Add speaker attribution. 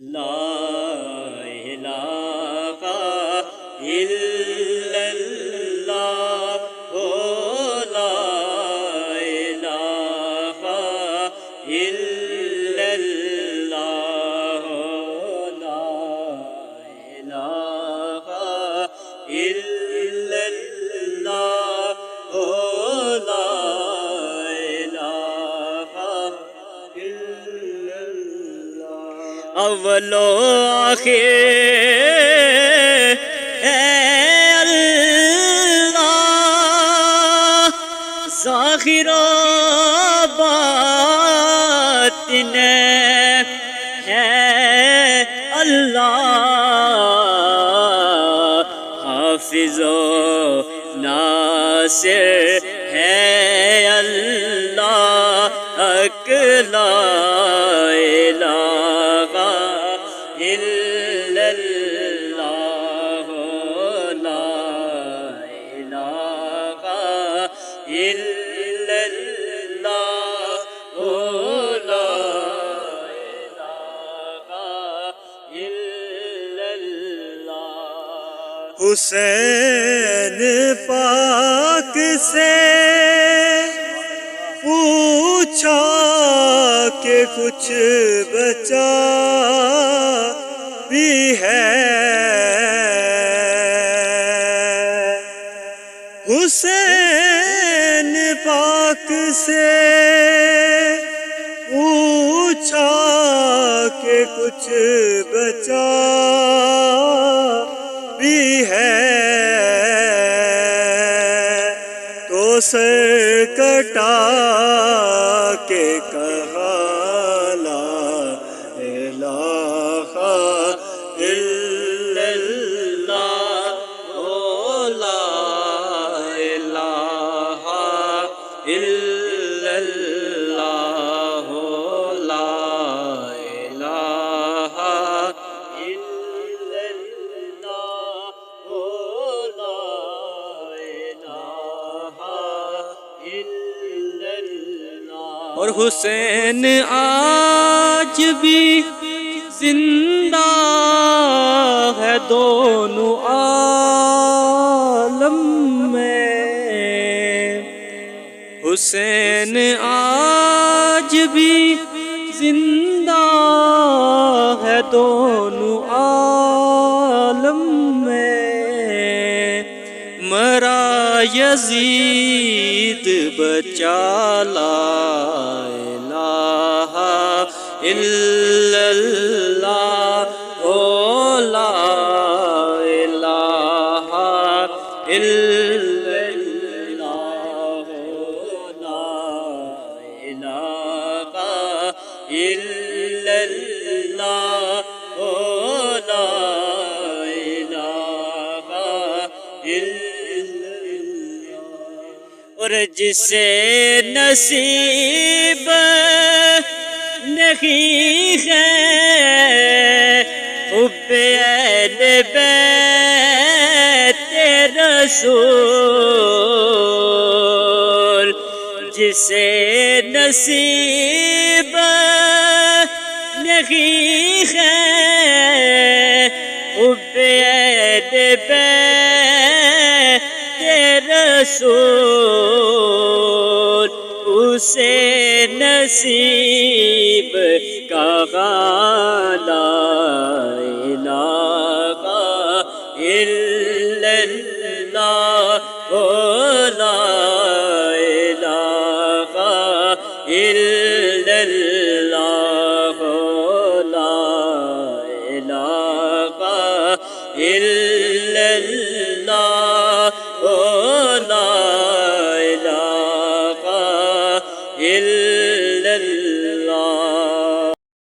Speaker 1: لا الہ الا اللہ لا الہ الا اللہ لا الہ الا اللہ لا الہ الا اللہ اول و آخر اے اللہ ظاہر و باطن ہے اللہ حافظ و ناصر ہے اللہ حق لا الہ الا اللہ لا الہ الا اللہ لا الہ الا اللہ
Speaker 2: حسین پاک سے پوچھا کہ کچھ بچا بھی ہے حسین پاک سے پوچھا کہ کچھ بچا بھی ہے تو سر کٹا کے کہا لا الہ
Speaker 1: الا اللہ لا الہ الا اللہ لا الہ الا اللہ لا الہ الا اللہ اور حسین آج بھی زندہ ہے دونوں عالم میں حسین آج بھی زندہ ہے دونوں عالم میں مرا یزید بچا لا الہ الا اللہ لا الہ الا اللہ لا الہ الا اللہ لا الہ الا اللہ اور جسے نصیب نہیں ہے حب اہل بیت رسول جسے نصیب نہیں ہے حب اہل بیت رسول اسے نصیب کہا لا الہ الا اللہ